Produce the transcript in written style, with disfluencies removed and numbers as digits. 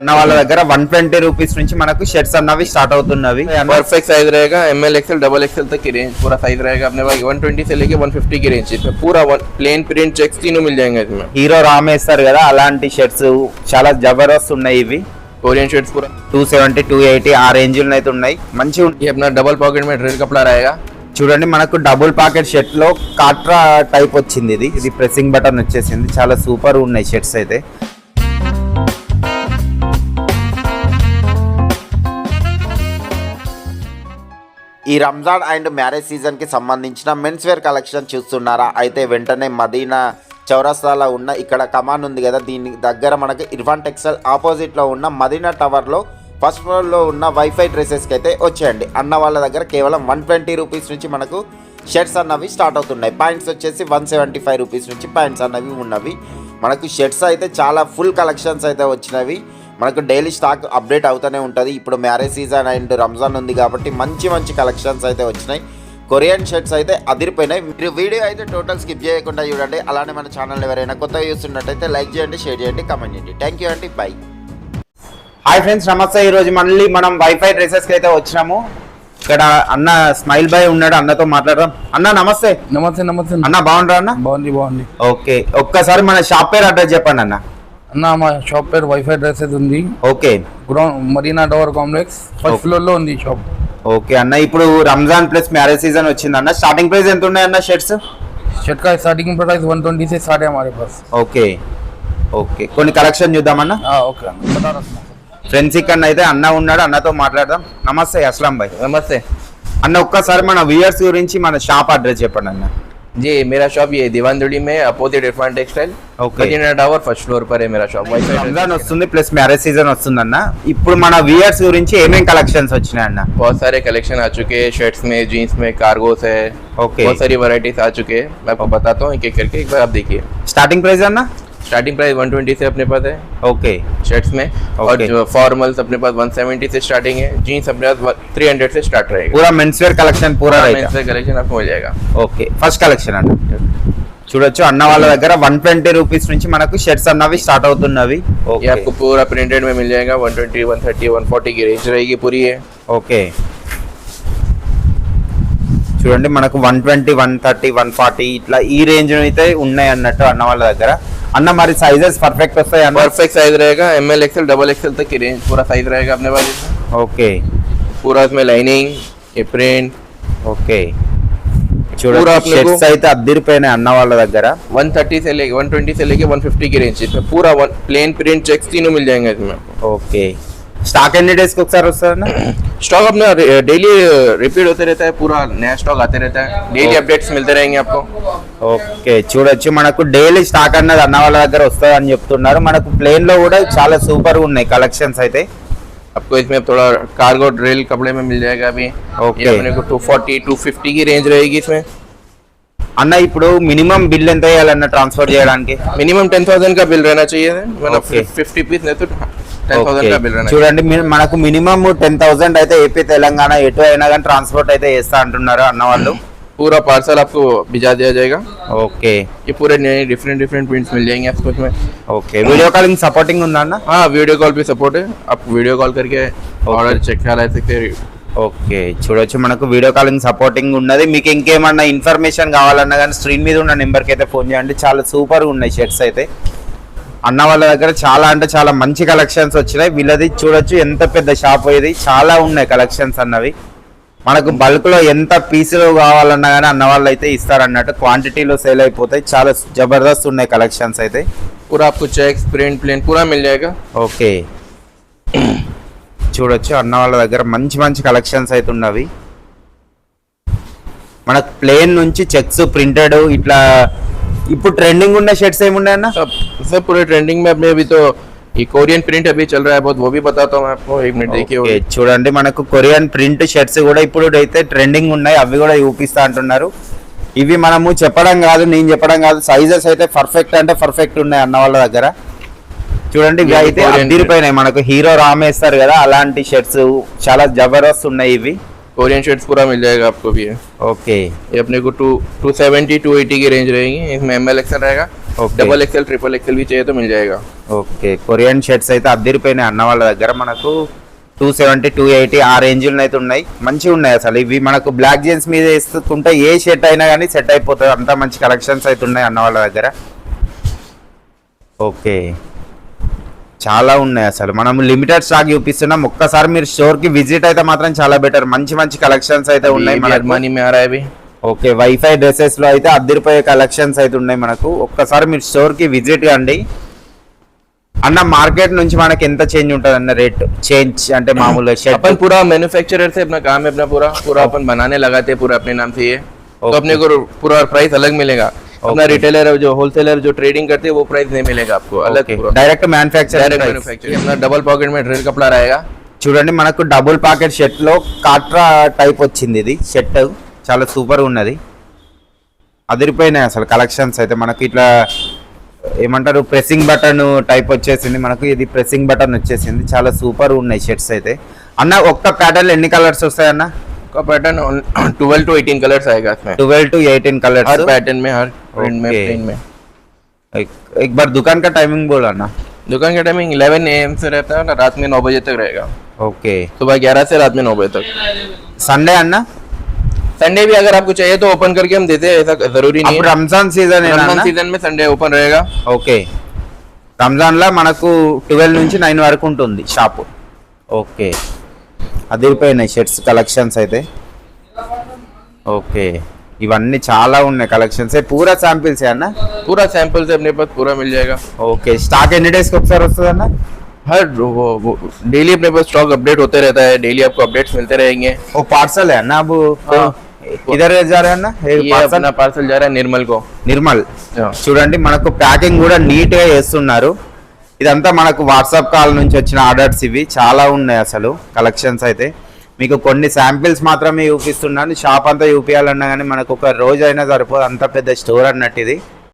నా వాళ్ళ దగ్గర 120 రూపీస్ నుంచి మనకు షర్ట్స్ అన్నవి స్టార్ట్ అవుతున్నవి. परफेक्ट साइज रहेगा, ML XL डबल XL तक की रेंज पूरा साइज रहेगा अपने पास 120 से लेके 150 की रेंज में पूरा प्लेन प्रिंट चेक्स तीनों मिल जाएंगे इसमें. హీరో రామ్ వేస్తారు కదా అలాంటి షర్ట్స్ చాలా జబర్దస్త్ ఉన్నాయి. ఇవి कोरियन शर्ट्स पूरा 270 280 ఆ రేంజ్ లో అయితే ఉన్నాయి. మంచి ये अपना डबल पॉकेट में ड्रेल कपड़ा रहेगा. చూడండి మనకు డబుల్ పాకెట్ షర్ట్ లో కాట్రా టైప్ వచ్చింది. ఇది ప్రెసింగ్ బటన్ వచ్చేసింది. చాలా సూపర్ ఉన్నాయి షర్ట్స్ అయితే. ఈ రంజాన్ అండ్ మ్యారేజ్ సీజన్కి సంబంధించిన మెన్స్ వేర్ కలెక్షన్ చూస్తున్నారా? అయితే వెంటనే మదీనా చౌరస్తాలో ఉన్న ఇక్కడ కమాన్ ఉంది కదా, దీని దగ్గర మనకి ఇర్ఫాన్ టెక్స్టైల్ ఆపోజిట్లో ఉన్న మదీనా టవర్లో ఫస్ట్ ఫ్లోర్లో ఉన్న వైఫై డ్రెస్సెస్కి అయితే వచ్చేయండి. అన్న వాళ్ళ దగ్గర కేవలం 120 రూపీస్ నుంచి మనకు షర్ట్స్ అన్నవి స్టార్ట్ అవుతున్నాయి. పాయింట్స్ వచ్చేసి 175 రూపీస్ నుంచి పాయింట్స్ అన్నవి ఉన్నవి. మనకు షర్ట్స్ అయితే చాలా ఫుల్ కలెక్షన్స్ అయితే వచ్చినవి. మనకు డైలీ స్టాక్ అప్డేట్ అవుతూనే ఉంటుంది. ఇప్పుడు మ్యారేజ్ సీజన్ అండ్ రంజాన్ ఉంది కాబట్టి మంచి మంచి కలెక్షన్స్ అయితే వచ్చినాయి. కొరియన్ షర్ట్స్ అయితే అదిరిపోయినాయి. మీరు వీడియో అయితే టోటల్ స్కిప్ చేయకుండా చూడండి. అలానే మన ఛానల్ ఎవరైనా కొత్తగా చూస్తున్నట్టయితే లైక్ చేయండి, షేర్ చేయండి, కామెంట్ చేయండి. థ్యాంక్ యూ అండి, బై. హాయ్ ఫ్రెండ్స్, నమస్తే. ఈరోజు మళ్ళీ మనం వైఫై డ్రెస్సెస్కి అయితే వచ్చినాము. ఇక్కడ అన్న స్మైల్ బాయ్ ఉన్నాడు, అన్నతో మాట్లాడదాం. అన్న నమస్తే. నమస్తే. నమస్తే అన్న, బాగుంటారా అన్న? బాగుంది. ఓకే, ఒక్కసారి మన షాప్ పేరు అడ్రస్ చెప్పండి అన్న. అన్న, మా షాప్ పేరు వైఫై డ్రెస్సెస్ ఉంది. Okay, ground Marina tower complex first floor లో ఉంది షాప్. ఓకే అన్న, ఇప్పుడు రంజాన్ ప్లస్ మ్యారేజ్ సీజన్ వచ్చింది అన్న. స్టార్టింగ్ ప్రైస్ ఎంత ఉన్నాయి అన్న షర్ట్స్? शर्ट का स्टार्टिंग प्राइस 120 से स्टार्ट है हमारे पास. ఓకే ఓకే, కొన్ని కలెక్షన్ చూద్దామన్నా. ఓకే బता रहा हूं. ఫ్రెండ్స్ ఇక్కడ అయితే అన్న ఉన్నాడు, అన్నతో మాట్లాడదాం. నమస్తే అస్లాం భాయ్. नमस्ते అన్న, ఒక్కసారి మన వ్యూయర్స్ గురించి మన షాప్ అడ్రస్ చెప్పండి అన్న. जी, मेरा शॉप ये दीवानदुड़ी में opposite Irfan textile Madina tower first floor पर है मेरा शॉप. రంజాన్ వస్తుంది ప్లస్ మ్యారేజ్ సీజన్ వస్తుంది అన్న. ఇప్పుడు మన వ్యూయర్స్ గురించి ఏమేం కలెక్షన్స్ వచ్చినాయి అన్న? बहुत सारे कलेक्शन आ चुके हैं, शर्ट्स में, जीन्स में, कार्गोस है. ओके, बहुत सारी वैरायटीज आ चुके हैं. मैं आपको बताता हूँ एक एक करके. एक बार आप देखिए. స్టార్టింగ్ ప్రైస్ అన్న? स्टार्टिंग प्राइस 120 से अपने पास है ఓకే शर्ट्स में. और जो फॉर्मल्स अपने पास 170 से स्टार्टिंग है. जीन्स अपने पास 300 से स्टार्ट रहेगा. పూరా మెన్స్ వేర్ కలెక్షన్ పూరా मेंस वेयर कलेक्शन आपको मिल जाएगा. ఓకే, ఫస్ట్ కలెక్షన్ అన్న చూడొచ్చు. అన్న వాళ్ళ దగ్గర 120 రూపీస్ నుంచి మనకు షర్ట్స్ అన్నవి స్టార్ట్ అవుతున్నవి. ये आपको पूरा प्रिंटेड में मिल जाएगा. 120, 130, 140 की रेंज रहेगी पूरी है. ఓకే, చూడండి మనకు 120, 130, 140 ఇట్లా ఈ రేంజ్ అయితే ఉన్నాయి అన్నట్టు అన్న వాళ్ళ దగ్గర. అన్న మరి సైజెస్ పర్ఫెక్ట్ వస్తాయి అన్న? परफेक्ट साइज रहेगा, ML XL डबल XL तक की रेंज पूरा साइज रहेगा अपने पास. ఓకే, पूरा इसमें लाइनिंग, ये प्रिंट. ఓకే, पूरा చూడండి अपने షర్ట్స్ को అయితే అద్దిరిపోయినాయి అన్న వాళ్ళ దగ్గర. 130 से लेके 120 से लेके 150 की रेंज इसमें पूरा प्लेन प्रिंट चेक्स तीनों मिल जाएंगे इसमें. ఓకే, స్టాక్ ఎన్ని డేస్ కి ఒకసారి వస్తుందన్న? स्टॉक अपना डेली रिपीट होते रहता है. पूरा नया स्टॉक आते रहता है. डेली अपडेट्स मिलते रहेंगे आपको. ఓకే, చూడొచ్చు మనకు డైలీ స్టాక్ అన్నది అన్న వాళ్ళ దగ్గర వస్తుంది అని చెప్తున్నారు. మనకు ప్లేన్ లో కూడా చాలా సూపర్ ఉన్నాయి కలెక్షన్స్ అయితే. आपको इसमें थोड़ा कार्गो ड्रिल कपड़े में मिल जाएगा अभी. ओके. ये अपने को 240, 250 की रेंज रहेगी इसमें. అన్న, ఇప్పుడు మినిమం బిల్ ఎంత వేయాలన్న ట్రాన్స్ఫర్ చేయడానికి? मिनिमम 10,000 का बिल रहना चाहिए. मतलब ओके. 50 पीस नहीं तो 10,000 का बिल रहना चाहिए. చూడండి మనకు మినిమం 10,000 అయితే ఏపీ తెలంగాణ ఎటు అయినా కానీ ట్రాన్స్పోర్ట్ అయితే చేస్తా అంటున్నారు అన్న వాళ్ళు. पूरा पार्सल आपको भिजा दिया जाएगा. ఓకే ये पूरे नए डिफरेंट प्रिंट्स मिल जाएंगे आपको इसमें. ఓకే, వీడియో కాలింగ్ సపోర్టింగ్ ఉందా అన్న? हाँ, वीडियो कॉल भी सपोर्ट है. आप वीडियो कॉल करके ऑर्डर चेक करा सकते हैं. ఓకే, చూడొచ్చు మనకు వీడియో కాలింగ్ సపోర్టింగ్ ఉన్నది. మీకు ఇంకేమన్నా ఇన్ఫర్మేషన్ కావాలన్నా కానీ స్క్రీన్ మీద ఉన్న నెంబర్కి అయితే ఫోన్ చేయండి. చాలా సూపర్గా ఉన్నాయి షర్ట్స్ అయితే. అన్న వాళ్ళ దగ్గర చాలా అంటే చాలా మంచి కలెక్షన్స్ వచ్చినాయి. వీళ్ళది చూడొచ్చు ఎంత పెద్ద షాప్ ఇది. చాలా ఉన్నాయి కలెక్షన్స్ అన్నవి. మనకు బల్క్లో ఎంత పీసులు కావాలన్నా కానీ అన్న వాళ్ళు అయితే ఇస్తారన్నట్టు. క్వాంటిటీలో సేల్ అయిపోతాయి. చాలా జబర్దస్త్ ఉన్నాయి కలెక్షన్స్ అయితే. पूरा आपको चेक्स, प्रिंट, प्लेन पूरा मिल जाएगा. ఓకే, చూడొచ్చు అన్న వాళ్ళ దగ్గర మంచి మంచి కలెక్షన్స్ అయితే ఉన్నవి. మనకు ప్లేన్ నుంచి చెక్స్, ప్రింటెడ్ ఇట్లా. ఇప్పుడు ట్రెండింగ్ ఉన్న షర్ట్స్ ఏమున్నాయన్న? सब पूरे ट्रेंडिंग में अपने अभी तो ये कोरियन प्रिंट अभी चल रहा है बहुत. वो भी बताता हूँ मैं आपको. एक मिनट देखिए. ఓకే, చూడండి మనకు కొరియన్ ప్రింట్ షర్ట్స్ కూడా ఇప్పుడు అయితే ట్రెండింగ్ ఉన్నాయి. అవి కూడా చూపిస్తా అంటున్నారు. ఇవి మనము చెప్పడం కాదు, నేను చెప్పడం కాదు. సైజెస్ అయితే పర్ఫెక్ట్ అంటే పర్ఫెక్ట్ ఉన్నాయి అన్న వాళ్ళ దగ్గర. చూడండి ఇవి అయితే అదిరిపోయినాయి. మనకు హీరో రామ్ వేస్తారు కదా అలాంటి షర్ట్స్ చాలా జబర్దస్త్ ఉన్నాయి ఇవి. कोरियन शर्ट्स पूरा मिल जाएगा आपको भी. ఓకే, ये अपने को 270, 280 की रेंज रहेगी. इसमें ML XL रहेगा. Okay. Double XL triple XL भी चाहिए तो मिल जाएगा. ఓకే కొరియన్ షర్ట్స్ అయితే అద్దరిపోయినాయి అన్న వాళ్ళ దగ్గర మనకు 270 280 ఆ రేంజ్లో అయితే ఉన్నాయి మంచిగా ఉన్నాయి అసలు ఇవి మనకు బ్లాక్ జీన్స్ మీద వేసుకుంటే ఏ షర్ట్ అయినా కానీ సెట్ అయిపోతుంది అంత మంచి కలెక్షన్స్ అయితే ఉన్నాయి అన్న వాళ్ళ దగ్గర ఓకే చాలా ఉన్నాయి అసలు మనం లిమిటెడ్ స్టాక్ చూపిస్తున్నాం ఒక్కసారి మీరు స్టోర్ కి విజిట్ అయితే మాత్రం చాలా బెటర్ మంచి మంచి కలెక్షన్స్ అయితే ఉన్నాయి మనకు अरमानी में आ रहा है अभी. ఓకే వైఫై డ్రెస్సెస్ లో అయితే అద్దరిపోయే కలెక్షన్స్ అయితే ఉన్నాయి మనకు ఒక్కసారి మీరు స్టోర్ కి విజిట్ కండి అన్న మార్కెట్ నుంచి మనకి ఎంత చేంజ్ ఉంటుంది అన్న రేట్ చేంజ్ అంటే మామూలుగా షర్ట్ अपन पूरा मैन्युफैक्चरर से अपना काम है अपना पूरा पूरा अपन बनाने लगाते हैं पूरा अपने नाम से ये तो अपने को पूरा प्राइस अलग मिलेगा. अपना रिटेलर जो होलसेलर जो ट्रेडिंग करते हैं वो प्राइस नहीं मिलेगा आपको अलग पूरा డైరెక్ట్ మ్యానుఫ్యాక్చర్ डायरेक्ट मैन्युफैक्चरिंग. अपना डबल पॉकेट में ड्रेल कपड़ा रहेगा. చూడండి మనకు డబుల్ పాకెట్ షర్ట్ లో కాట్రా టైప్ వచ్చింది ఇది షర్ట్ చాలా సూపర్ ఉన్నది అదిరిపోయినాయి అసలు కలెక్షన్స్ అయితే మనకు ఇట్లా ఏమంటారు ప్రెసింగ్ బటన్ టైప్ వచ్చేసింది మనకు ఇది ప్రెసింగ్ బటన్ వచ్చేసింది చాలా సూపర్ ఉన్నాయి షర్ట్స్ అయితే అన్న ఒక్క ప్యాటర్న్ ఎన్ని కలర్స్ వస్తాయి అన్న का पैटर्न 12 to 18 कलर्स आएगा इसमें. 12 to 18 कलर्स हर पैटर्न में हर प्रिंट में Okay. प्लेन में. एक बार दुकान का टाइमिंग बोला ना दुकान का टाइमिंग 11 AM से रहता है ना रात में 9 बजे तक रहेगा. ओके सुबह 11 से रात में 9 बजे तक. संडे अन्ना संडे भी अगर आपको चाहिए तो ओपन करके हम देते हैं ऐसा जरूरी नहीं अब है. रमजान सीजन है रमजान ना सीजन में संडे ओपन रहेगा. ఓకే రంజాన్ లో మనకు 12 నుంచి 9 వరకు ఉంటుంది షాప్ ఓకే అదిరిపోయినాయి షర్ట్స్ కలెక్షన్స్ అయితే ఓకే ఇవన్నీ చాలా ఉన్నాయి కలెక్షన్స్ పూరా శాంపిల్స్ అన్న पूरा सैंपल से अपने पास पूरा मिल जाएगा. ఓకే స్టాక్ ఎన్ని డేస్ కి ఒకసారి వస్తుంది అన్న हर डेली अपने पास स्टॉक अपडेट होते रहता है. डेली आपको अपडेट्स मिलते रहेंगे. वो पार्सल है ना अब हाँ. इधर जा रहे हैं ना ये अपना पार्सल जा रहा है निर्मल को. నిర్మల్ हाँ. చూడండి మనకు ప్యాకింగ్ కూడా నీట్ గా చేస్తున్నారు ఇదంతా మనకు వాట్సాప్ కాల్ నుంచి వచ్చిన ఆర్డర్స్ ఇవి చాలా ఉన్నాయి అసలు కలెక్షన్స్ అయితే మీకు కొన్ని శాంపిల్స్ మాత్రమే చూపిస్తున్నాను షాప్ అంతా చూపించాలన్నా కానీ మనకు ఒక రోజు అయినా సరిపోదు అంత పెద్ద స్టోర్ అన్నట్టు ఇది